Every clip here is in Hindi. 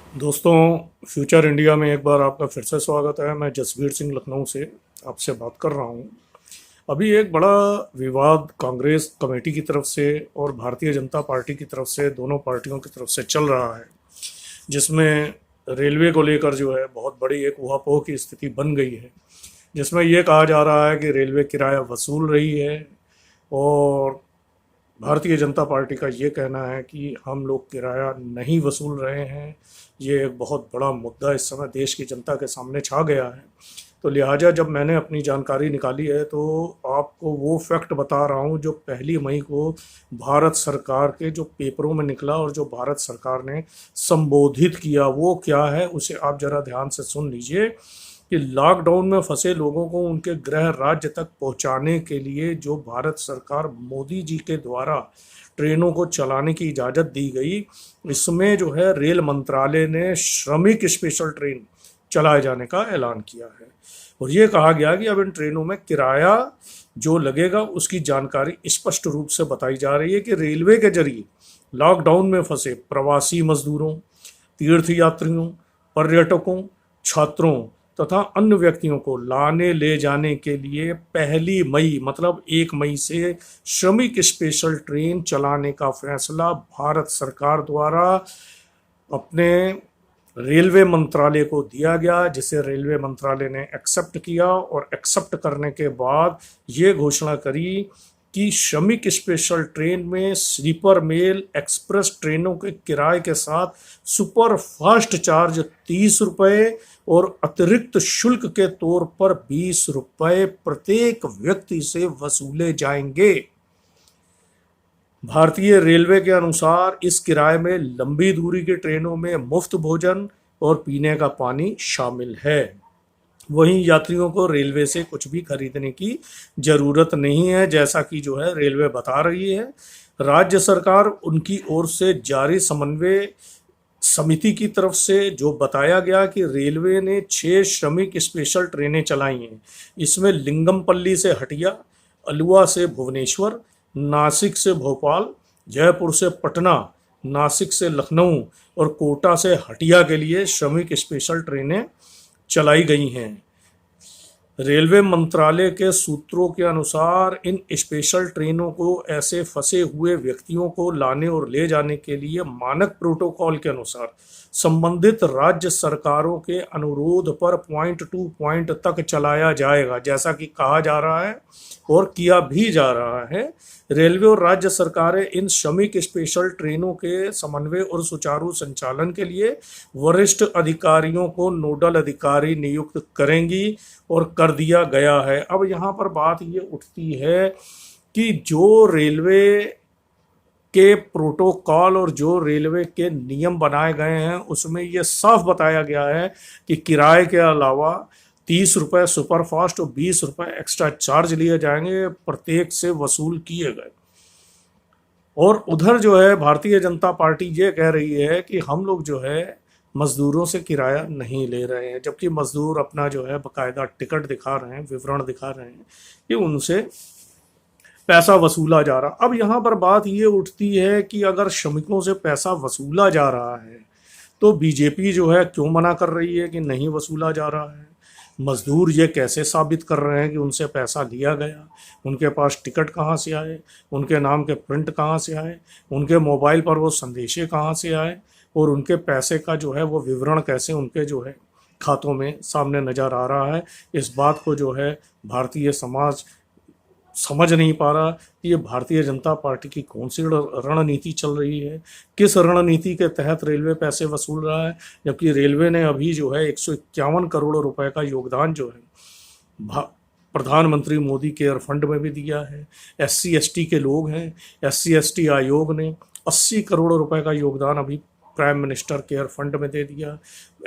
दोस्तों, फ्यूचर इंडिया में एक बार आपका फिर से स्वागत है। मैं जसवीर सिंह लखनऊ से आपसे बात कर रहा हूँ। अभी एक बड़ा विवाद कांग्रेस कमेटी की तरफ से और भारतीय जनता पार्टी की तरफ से, दोनों पार्टियों की तरफ से चल रहा है, जिसमें रेलवे को लेकर जो है बहुत बड़ी एक ऊहापोह की स्थिति बन गई है। जिसमें ये कहा जा रहा है कि रेलवे किराया वसूल रही है, और भारतीय जनता पार्टी का ये कहना है कि हम लोग किराया नहीं वसूल रहे हैं। ये एक बहुत बड़ा मुद्दा इस समय देश की जनता के सामने छा गया है। तो लिहाजा जब मैंने अपनी जानकारी निकाली है तो आपको वो फैक्ट बता रहा हूँ जो 1 मई को भारत सरकार के जो पेपरों में निकला और जो भारत सरकार ने संबोधित किया। वो क्या है उसे आप ज़रा ध्यान से सुन लीजिए कि लॉकडाउन में फंसे लोगों को उनके गृह राज्य तक पहुंचाने के लिए जो भारत सरकार मोदी जी के द्वारा ट्रेनों को चलाने की इजाज़त दी गई, इसमें जो है रेल मंत्रालय ने श्रमिक स्पेशल ट्रेन चलाए जाने का ऐलान किया है। और ये कहा गया कि अब इन ट्रेनों में किराया जो लगेगा उसकी जानकारी स्पष्ट रूप से बताई जा रही है कि रेलवे के जरिए लॉकडाउन में फंसे प्रवासी मजदूरों, तीर्थ यात्रियों, पर्यटकों, छात्रों तथा अन्य व्यक्तियों को लाने ले जाने के लिए 1 मई मतलब 1 मई से श्रमिक स्पेशल ट्रेन चलाने का फैसला भारत सरकार द्वारा अपने रेलवे मंत्रालय को दिया गया, जिसे रेलवे मंत्रालय ने एक्सेप्ट किया। और एक्सेप्ट करने के बाद ये घोषणा करी कि श्रमिक स्पेशल ट्रेन में स्लीपर मेल एक्सप्रेस ट्रेनों के किराए के साथ सुपर फास्ट चार्ज 30 रुपये और अतिरिक्त शुल्क के तौर पर 20 रुपये प्रत्येक व्यक्ति से वसूले जाएंगे। भारतीय रेलवे के अनुसार इस किराए में लंबी दूरी की ट्रेनों में मुफ्त भोजन और पीने का पानी शामिल है। वहीं यात्रियों को रेलवे से कुछ भी खरीदने की जरूरत नहीं है, जैसा कि जो है रेलवे बता रही है। राज्य सरकार उनकी ओर से जारी समन्वय समिति की तरफ से जो बताया गया कि रेलवे ने 6 श्रमिक स्पेशल ट्रेनें चलाई हैं। इसमें लिंगमपल्ली से हटिया, अलुआ से भुवनेश्वर, नासिक से भोपाल, जयपुर से पटना, नासिक से लखनऊ और कोटा से हटिया के लिए श्रमिक स्पेशल ट्रेनें चलाई गई हैं। रेलवे मंत्रालय के सूत्रों के अनुसार इन स्पेशल ट्रेनों को ऐसे फंसे हुए व्यक्तियों को लाने और ले जाने के लिए मानक प्रोटोकॉल के अनुसार संबंधित राज्य सरकारों के अनुरोध पर पॉइंट टू पॉइंट तक चलाया जाएगा, जैसा कि कहा जा रहा है और किया भी जा रहा है। रेलवे और राज्य सरकारें इन श्रमिक स्पेशल ट्रेनों के समन्वय और सुचारू संचालन के लिए वरिष्ठ अधिकारियों को नोडल अधिकारी नियुक्त करेंगी और कर दिया गया है। अब यहाँ पर बात ये उठती है कि जो रेलवे के प्रोटोकॉल और जो रेलवे के नियम बनाए गए हैं उसमें ये साफ बताया गया है कि किराए के अलावा 30 रुपये सुपरफास्ट और 20 रुपये एक्स्ट्रा चार्ज लिए जाएंगे, प्रत्येक से वसूल किए गए। और उधर जो है भारतीय जनता पार्टी ये कह रही है कि हम लोग जो है मजदूरों से किराया नहीं ले रहे हैं, जबकि मजदूर अपना जो है बकायदा टिकट दिखा रहे हैं, विवरण दिखा रहे हैं कि उनसे पैसा वसूला जा रहा। अब यहाँ पर बात ये उठती है कि अगर श्रमिकों से पैसा वसूला जा रहा है तो बीजेपी जो है क्यों मना कर रही है कि नहीं वसूला जा रहा है। मजदूर ये कैसे साबित कर रहे हैं कि उनसे पैसा लिया गया? उनके पास टिकट कहाँ से आए, उनके नाम के प्रिंट कहाँ से आए, उनके मोबाइल पर वो संदेशे कहाँ से आए और उनके पैसे का जो है वो विवरण कैसे उनके जो है खातों में सामने नज़र आ रहा है। इस बात को जो है भारतीय समाज समझ नहीं पा रहा कि ये भारतीय जनता पार्टी की कौन सी रणनीति चल रही है, किस रणनीति के तहत रेलवे पैसे वसूल रहा है। जबकि रेलवे ने अभी जो है 151 करोड़ रुपए का योगदान जो है प्रधानमंत्री मोदी केयर फंड में भी दिया है। SC ST के लोग हैं, SC ST आयोग ने 80 करोड़ रुपए का योगदान अभी प्राइम मिनिस्टर केयर फंड में दे दिया।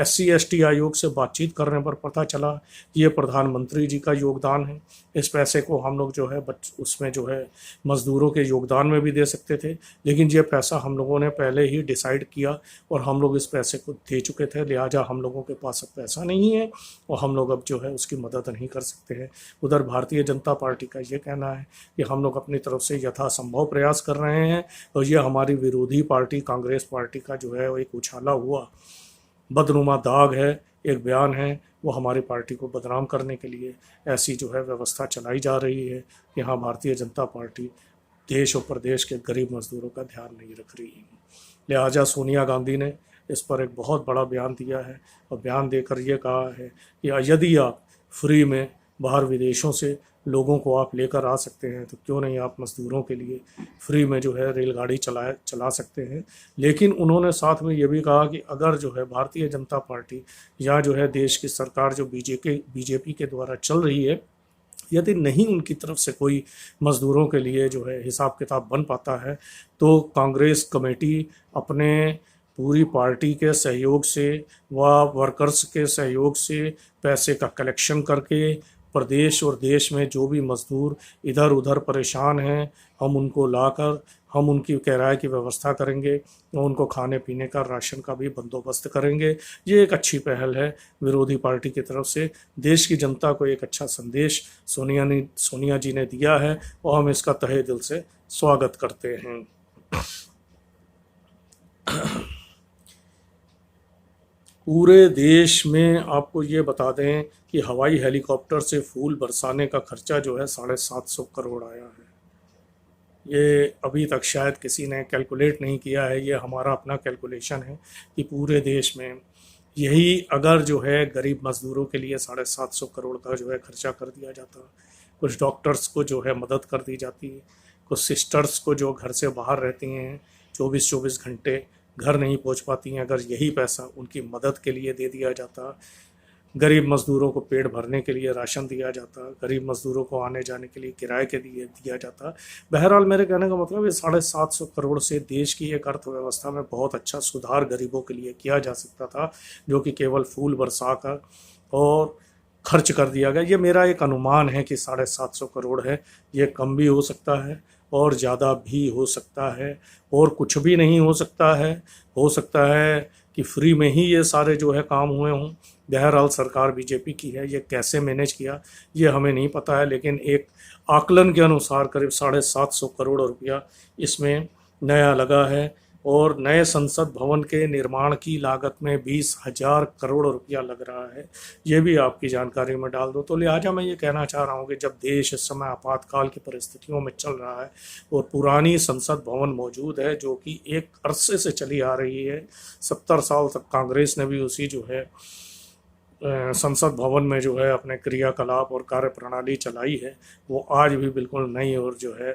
SC ST आयोग से बातचीत करने पर पता चला कि ये प्रधानमंत्री जी का योगदान है। इस पैसे को हम लोग जो है उसमें जो है मज़दूरों के योगदान में भी दे सकते थे, लेकिन ये पैसा हम लोगों ने पहले ही डिसाइड किया और हम लोग इस पैसे को दे चुके थे, लिहाजा हम लोगों के पास अब पैसा नहीं है और हम लोग अब जो है उसकी मदद नहीं कर सकते हैं। उधर भारतीय जनता पार्टी का ये कहना है कि हम लोग अपनी तरफ से यथासंभव प्रयास कर रहे हैं और ये हमारी विरोधी पार्टी कांग्रेस पार्टी का जो है एक उछाला हुआ बदनुमा दाग है, एक बयान है, वो हमारी पार्टी को बदनाम करने के लिए ऐसी जो है व्यवस्था चलाई जा रही है। यहाँ भारतीय जनता पार्टी देश और प्रदेश के गरीब मजदूरों का ध्यान नहीं रख रही है। लिहाजा सोनिया गांधी ने इस पर एक बहुत बड़ा बयान दिया है और बयान देकर ये कहा है कि यदि आप फ्री में बाहर विदेशों से लोगों को आप लेकर आ सकते हैं तो क्यों नहीं आप मजदूरों के लिए फ्री में जो है रेलगाड़ी चला सकते हैं। लेकिन उन्होंने साथ में ये भी कहा कि अगर जो है भारतीय जनता पार्टी या जो है देश की सरकार जो बीजेपी के द्वारा चल रही है, यदि नहीं उनकी तरफ से कोई मज़दूरों के लिए जो है हिसाब किताब बन पाता है तो कांग्रेस कमेटी अपने पूरी पार्टी के सहयोग से व वर्कर्स के सहयोग से पैसे का कलेक्शन करके प्रदेश और देश में जो भी मज़दूर इधर उधर परेशान हैं हम उनको लाकर हम उनकी किराए की व्यवस्था करेंगे और उनको खाने पीने का राशन का भी बंदोबस्त करेंगे। ये एक अच्छी पहल है विरोधी पार्टी की तरफ से। देश की जनता को एक अच्छा संदेश सोनिया जी ने दिया है और हम इसका तहे दिल से स्वागत करते हैं। पूरे देश में आपको ये बता दें कि हवाई हेलीकॉप्टर से फूल बरसाने का खर्चा जो है 750 करोड़ आया है। ये अभी तक शायद किसी ने कैलकुलेट नहीं किया है, ये हमारा अपना कैलकुलेशन है कि पूरे देश में यही अगर जो है गरीब मज़दूरों के लिए 750 करोड़ का जो है खर्चा कर दिया जाता, कुछ डॉक्टर्स को जो है मदद कर दी जाती, कुछ सिस्टर्स को जो घर से बाहर रहती हैं 24-24 घंटे घर नहीं पहुंच पाती हैं, अगर यही पैसा उनकी मदद के लिए दे दिया जाता, गरीब मज़दूरों को पेट भरने के लिए राशन दिया जाता, गरीब मज़दूरों को आने जाने के लिए किराए के लिए दिया जाता। बहरहाल मेरे कहने का मतलब ये 750 करोड़ से देश की एक अर्थव्यवस्था में बहुत अच्छा सुधार गरीबों के लिए किया जा सकता था, जो कि केवल फूल बरसा कर और खर्च कर दिया गया। ये मेरा एक अनुमान है कि 750 करोड़ है, ये कम भी हो सकता है और ज़्यादा भी हो सकता है और कुछ भी नहीं हो सकता है। हो सकता है कि फ्री में ही ये सारे जो है काम हुए हों। बहरहाल सरकार बीजेपी की है, ये कैसे मैनेज किया ये हमें नहीं पता है, लेकिन एक आकलन के अनुसार करीब 750 करोड़ रुपया इसमें नया लगा है और नए संसद भवन के निर्माण की लागत में 20,000 करोड़ रुपया लग रहा है। ये भी आपकी जानकारी में डाल दो। तो लिहाजा मैं ये कहना चाह रहा हूँ कि जब देश इस समय आपातकाल की परिस्थितियों में चल रहा है और पुरानी संसद भवन मौजूद है जो कि एक अरसे से चली आ रही है, 70 साल तक कांग्रेस ने भी उसी जो है संसद भवन में जो है अपने क्रियाकलाप और कार्य प्रणाली चलाई है, वो आज भी बिल्कुल नई और जो है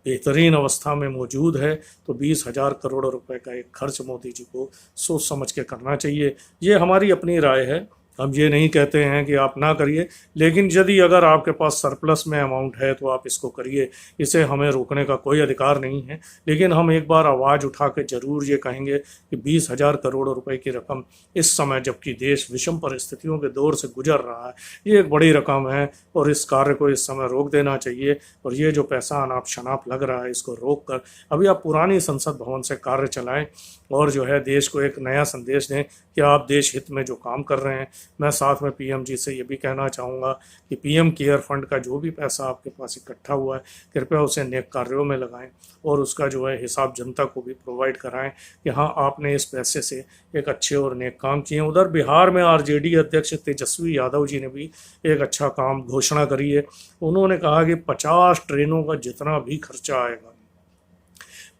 बेहतरीन अवस्था में मौजूद है। तो 20,000 करोड़ रुपए का एक खर्च मोदी जी को सोच समझ के करना चाहिए। ये हमारी अपनी राय है, हम ये नहीं कहते हैं कि आप ना करिए, लेकिन यदि अगर आपके पास सरप्लस में अमाउंट है तो आप इसको करिए, इसे हमें रोकने का कोई अधिकार नहीं है। लेकिन हम एक बार आवाज़ उठा के ज़रूर ये कहेंगे कि 20,000 करोड़ रुपए की रकम इस समय जबकि देश विषम परिस्थितियों के दौर से गुजर रहा है, ये एक बड़ी रकम है और इस कार्य को इस समय रोक देना चाहिए। और ये जो पैसा अनाप शनाप लग रहा है इसको रोक कर अभी आप पुरानी संसद भवन से कार्य चलाएं और जो है देश को एक नया संदेश दें कि आप देश हित में जो काम कर रहे हैं। मैं साथ में पीएम जी से ये भी कहना चाहूँगा कि पीएम केयर फंड का जो भी पैसा आपके पास इकट्ठा हुआ है कृपया उसे नेक कार्यों में लगाएं और उसका जो है हिसाब जनता को भी प्रोवाइड कराएं कि हाँ आपने इस पैसे से एक अच्छे और नेक काम किए। उधर बिहार में आरजेडी अध्यक्ष तेजस्वी यादव जी ने भी एक अच्छा काम घोषणा करी है। उन्होंने कहा कि 50 ट्रेनों का जितना भी खर्चा आएगा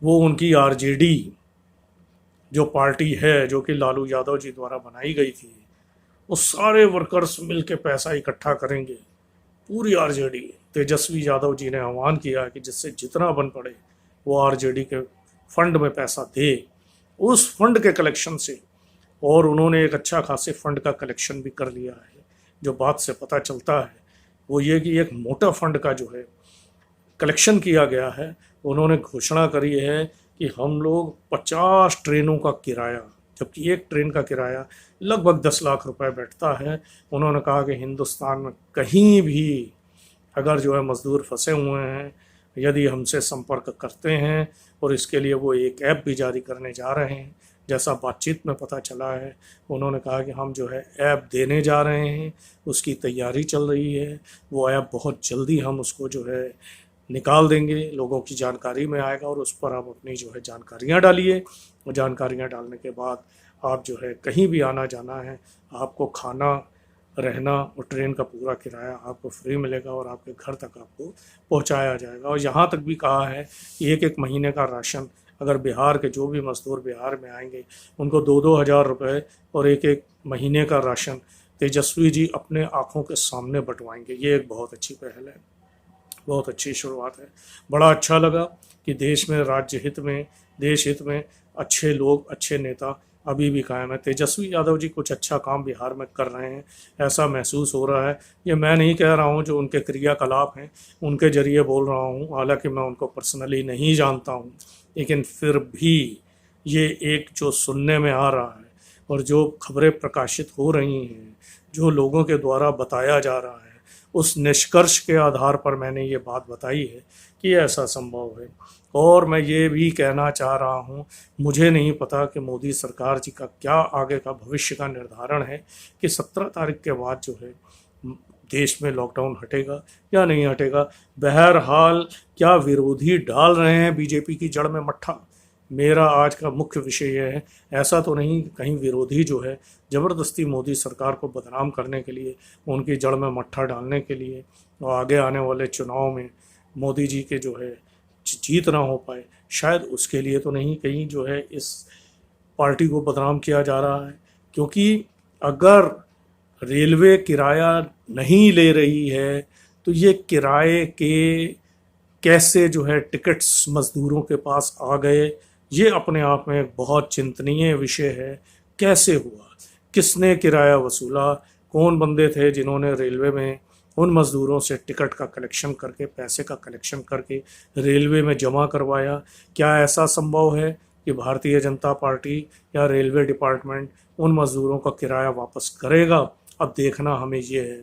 वो उनकी आरजेडी जो पार्टी है जो कि लालू यादव जी द्वारा बनाई गई थी, वो सारे वर्कर्स मिलके पैसा इकट्ठा करेंगे। पूरी आरजेडी, तेजस्वी यादव जी ने आह्वान किया कि जिससे जितना बन पड़े वो आरजेडी के फंड में पैसा दे, उस फंड के कलेक्शन से। और उन्होंने एक अच्छा खासे फंड का कलेक्शन भी कर लिया है। जो बात से पता चलता है वो ये कि एक मोटा फंड का जो है कलेक्शन किया गया है। उन्होंने घोषणा करी है कि हम लोग 50 ट्रेनों का किराया, जबकि एक ट्रेन का किराया लगभग 10 लाख रुपए बैठता है। उन्होंने कहा कि हिंदुस्तान में कहीं भी अगर जो है मज़दूर फंसे हुए हैं, यदि हमसे संपर्क करते हैं, और इसके लिए वो एक ऐप भी जारी करने जा रहे हैं जैसा बातचीत में पता चला है। उन्होंने कहा कि हम जो है ऐप देने जा रहे हैं, उसकी तैयारी चल रही है। वो ऐप बहुत जल्दी हम उसको जो है निकाल देंगे, लोगों की जानकारी में आएगा और उस पर आप अपनी जो है जानकारियाँ डालिए और जानकारियाँ डालने के बाद आप जो है कहीं भी आना जाना है, आपको खाना, रहना और ट्रेन का पूरा किराया आपको फ्री मिलेगा और आपके घर तक आपको पहुंचाया जाएगा। और यहाँ तक भी कहा है कि एक एक महीने का राशन, अगर बिहार के जो भी मज़दूर बिहार में आएंगे उनको 2-2 हज़ार रुपये और एक एक महीने का राशन तेजस्वी जी अपने आँखों के सामने बंटवाएंगे। ये एक बहुत अच्छी पहल है, बहुत अच्छी शुरुआत है। बड़ा अच्छा लगा कि देश में, राज्य हित में, देश हित में अच्छे लोग, अच्छे नेता अभी भी कायम है। तेजस्वी यादव जी कुछ अच्छा काम बिहार में कर रहे हैं, ऐसा महसूस हो रहा है। ये मैं नहीं कह रहा हूँ, जो उनके क्रियाकलाप हैं उनके जरिए बोल रहा हूँ, हालांकि मैं उनको पर्सनली नहीं जानता हूँ, लेकिन फिर भी ये एक जो सुनने में आ रहा है और जो खबरें प्रकाशित हो रही हैं, जो लोगों के द्वारा बताया जा रहा है, उस निष्कर्ष के आधार पर मैंने ये बात बताई है कि ऐसा संभव है। और मैं ये भी कहना चाह रहा हूँ, मुझे नहीं पता कि मोदी सरकार जी का क्या आगे का भविष्य का निर्धारण है कि 17 तारीख के बाद जो है देश में लॉकडाउन हटेगा या नहीं हटेगा। बहरहाल क्या विरोधी डाल रहे हैं बीजेपी की जड़ में मट्ठा, मेरा आज का मुख्य विषय यह है। ऐसा तो नहीं कहीं विरोधी जो है ज़बरदस्ती मोदी सरकार को बदनाम करने के लिए, उनकी जड़ में मट्ठा डालने के लिए और आगे आने वाले चुनाव में मोदी जी के जो है जीत ना हो पाए, शायद उसके लिए तो नहीं कहीं जो है इस पार्टी को बदनाम किया जा रहा है। क्योंकि अगर रेलवे किराया नहीं ले रही है तो ये किराए के कैसे जो है टिकट्स मज़दूरों के पास आ गए, ये अपने आप में एक बहुत चिंतनीय विषय है। कैसे हुआ, किसने किराया वसूला, कौन बंदे थे जिन्होंने रेलवे में उन मज़दूरों से टिकट का कलेक्शन करके, पैसे का कलेक्शन करके रेलवे में जमा करवाया। क्या ऐसा संभव है कि भारतीय जनता पार्टी या रेलवे डिपार्टमेंट उन मज़दूरों का किराया वापस करेगा? अब देखना हमें ये है,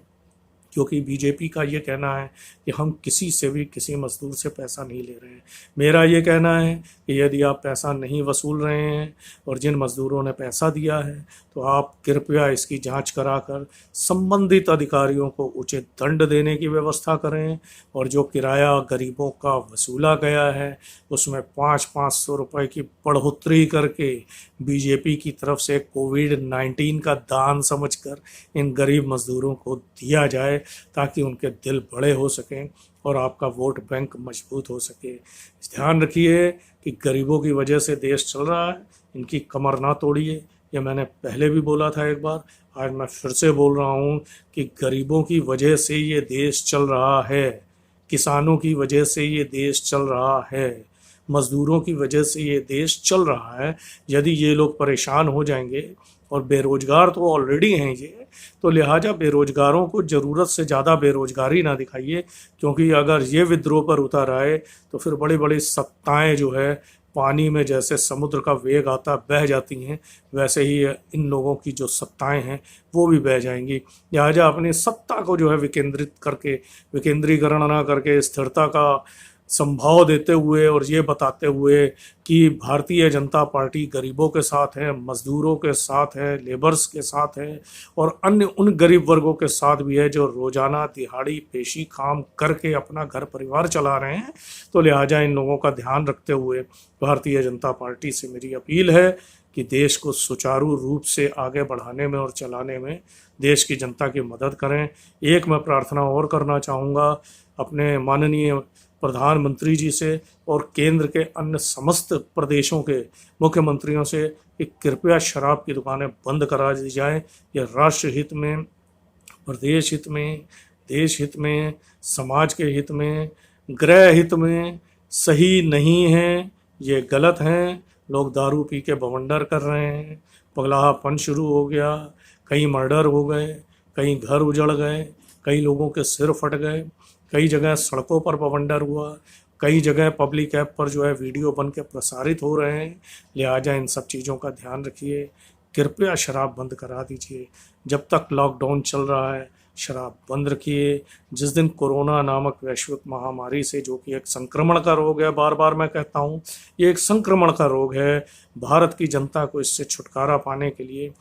क्योंकि बीजेपी का ये कहना है कि हम किसी से भी, किसी मज़दूर से पैसा नहीं ले रहे हैं। मेरा ये कहना है कि यदि आप पैसा नहीं वसूल रहे हैं और जिन मज़दूरों ने पैसा दिया है तो आप कृपया इसकी जांच कराकर संबंधित अधिकारियों को उचित दंड देने की व्यवस्था करें। और जो किराया गरीबों का वसूला गया है उसमें 500-500 रुपये की बढ़ोतरी करके बीजेपी की तरफ से कोविड-19 का दान समझकर इन गरीब मज़दूरों को दिया जाए, ताकि उनके दिल बड़े हो सकें और आपका वोट बैंक मजबूत हो सके। ध्यान रखिए कि गरीबों की वजह से देश चल रहा है, इनकी कमर ना तोड़िए। ये मैंने पहले भी बोला था एक बार, आज मैं फिर से बोल रहा हूँ कि गरीबों की वजह से ये देश चल रहा है, किसानों की वजह से ये देश चल रहा है, मज़दूरों की वजह से ये देश चल रहा है। यदि ये लोग परेशान हो जाएंगे, और बेरोजगार तो ऑलरेडी हैं ये, तो लिहाजा बेरोजगारों को ज़रूरत से ज़्यादा बेरोजगारी ना दिखाइए, क्योंकि अगर ये विद्रोह पर उतर आए तो फिर बड़ी बड़ी सत्ताएं जो है पानी में जैसे समुद्र का वेग आता बह जाती हैं, वैसे ही इन लोगों की जो सत्ताएं हैं वो भी बह जाएंगी। लिहाजा अपनी सत्ता को जो है विकेंद्रित करके, विकेंद्रीकरण ना करके स्थिरता का संभाव देते हुए और ये बताते हुए कि भारतीय जनता पार्टी गरीबों के साथ है, मज़दूरों के साथ है, लेबर्स के साथ है और अन्य उन गरीब वर्गों के साथ भी है जो रोज़ाना दिहाड़ी पेशी काम करके अपना घर परिवार चला रहे हैं। तो लिहाजा इन लोगों का ध्यान रखते हुए भारतीय जनता पार्टी से मेरी अपील है कि देश को सुचारू रूप से आगे बढ़ाने में और चलाने में देश की जनता की मदद करें। एक मैं प्रार्थना और करना चाहूँगा अपने माननीय प्रधानमंत्री जी से और केंद्र के अन्य समस्त प्रदेशों के मुख्यमंत्रियों से कि कृपया शराब की दुकानें बंद करा दी जाए। यह राष्ट्र हित में, प्रदेश हित में, देश हित में, समाज के हित में, गृह हित में सही नहीं है, ये गलत हैं। लोग दारू पी के बवंडर कर रहे हैं, पगलाहापन शुरू हो गया, कई मर्डर हो गए, कई घर उजड़ गए, कई लोगों के सिर फट गए, कई जगह सड़कों पर बवंडर हुआ, कई जगह पब्लिक ऐप पर जो है वीडियो बन के प्रसारित हो रहे हैं। लिहाजा इन सब चीज़ों का ध्यान रखिए, कृपया शराब बंद करा दीजिए। जब तक लॉकडाउन चल रहा है शराब बंद रखिए। जिस दिन कोरोना नामक वैश्विक महामारी से, जो कि एक संक्रमण का रोग है, बार बार मैं कहता हूँ ये एक संक्रमण का रोग है, भारत की जनता को इससे छुटकारा पाने के लिए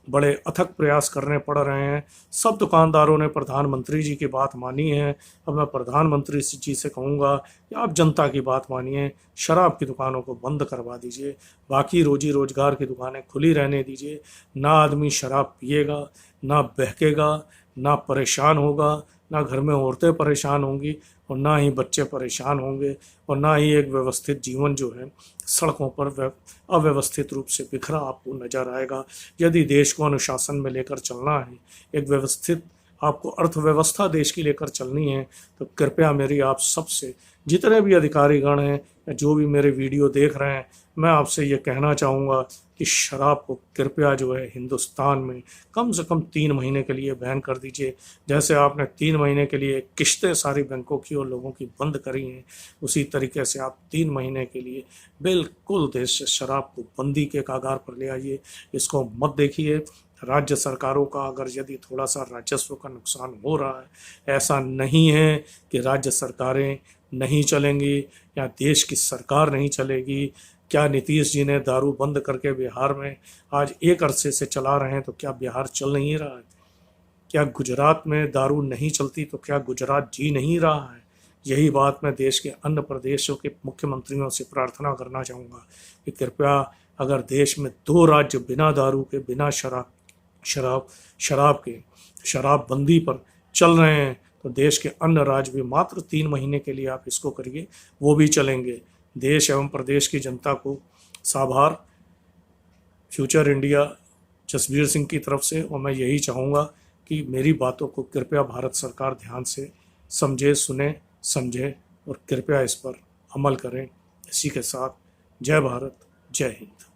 बड़े अथक प्रयास करने पड़ रहे हैं। सब दुकानदारों ने प्रधानमंत्री जी की बात मानी है। अब मैं प्रधानमंत्री जी से कहूँगा कि आप जनता की बात मानिए, शराब की दुकानों को बंद करवा दीजिए, बाकी रोजी रोजगार की दुकानें खुली रहने दीजिए। ना आदमी शराब पिएगा, ना बहकेगा, ना परेशान होगा, ना घर में औरतें परेशान होंगी, और ना ही बच्चे परेशान होंगे, और ना ही एक व्यवस्थित जीवन जो है सड़कों पर अव्यवस्थित रूप से बिखरा आपको नजर आएगा। यदि देश को अनुशासन में लेकर चलना है, एक व्यवस्थित आपको अर्थव्यवस्था देश की लेकर चलनी है, तो कृपया मेरी आप सबसे, जितने भी अधिकारीगण हैं या जो भी मेरे वीडियो देख रहे हैं, मैं आपसे ये कहना चाहूँगा कि शराब को कृपया जो है हिंदुस्तान में कम से कम 3 महीने के लिए बैन कर दीजिए। जैसे आपने 3 महीने के लिए किस्तें सारी बैंकों की और लोगों की बंद करी हैं, उसी तरीके से आप 3 महीने के लिए बिल्कुल देश से शराब को बंदी के कगार पर ले आइए। इसको मत देखिए। राज्य सरकारों का अगर यदि थोड़ा सा राजस्व का नुकसान हो रहा है, ऐसा नहीं है कि राज्य सरकारें नहीं चलेंगी या देश की सरकार नहीं चलेगी। क्या नीतीश जी ने दारू बंद करके बिहार में आज एक अरसे से चला रहे हैं, तो क्या बिहार चल नहीं रहा है? क्या गुजरात में दारू नहीं चलती तो क्या गुजरात जी नहीं रहा है? यही बात मैं देश के अन्य प्रदेशों के मुख्यमंत्रियों से प्रार्थना करना चाहूँगा कि कृपया, अगर देश में 2 राज्य बिना दारू के, बिना शराब के शराबबंदी पर चल रहे हैं, तो देश के अन्य राज्य भी मात्र 3 महीने के लिए आप इसको करिए, वो भी चलेंगे। देश एवं प्रदेश की जनता को साभार। फ्यूचर इंडिया जसबीर सिंह की तरफ से। और मैं यही चाहूँगा कि मेरी बातों को कृपया भारत सरकार ध्यान से समझे, सुने, समझे और कृपया इस पर अमल करें। इसी के साथ जय भारत, जय हिंद।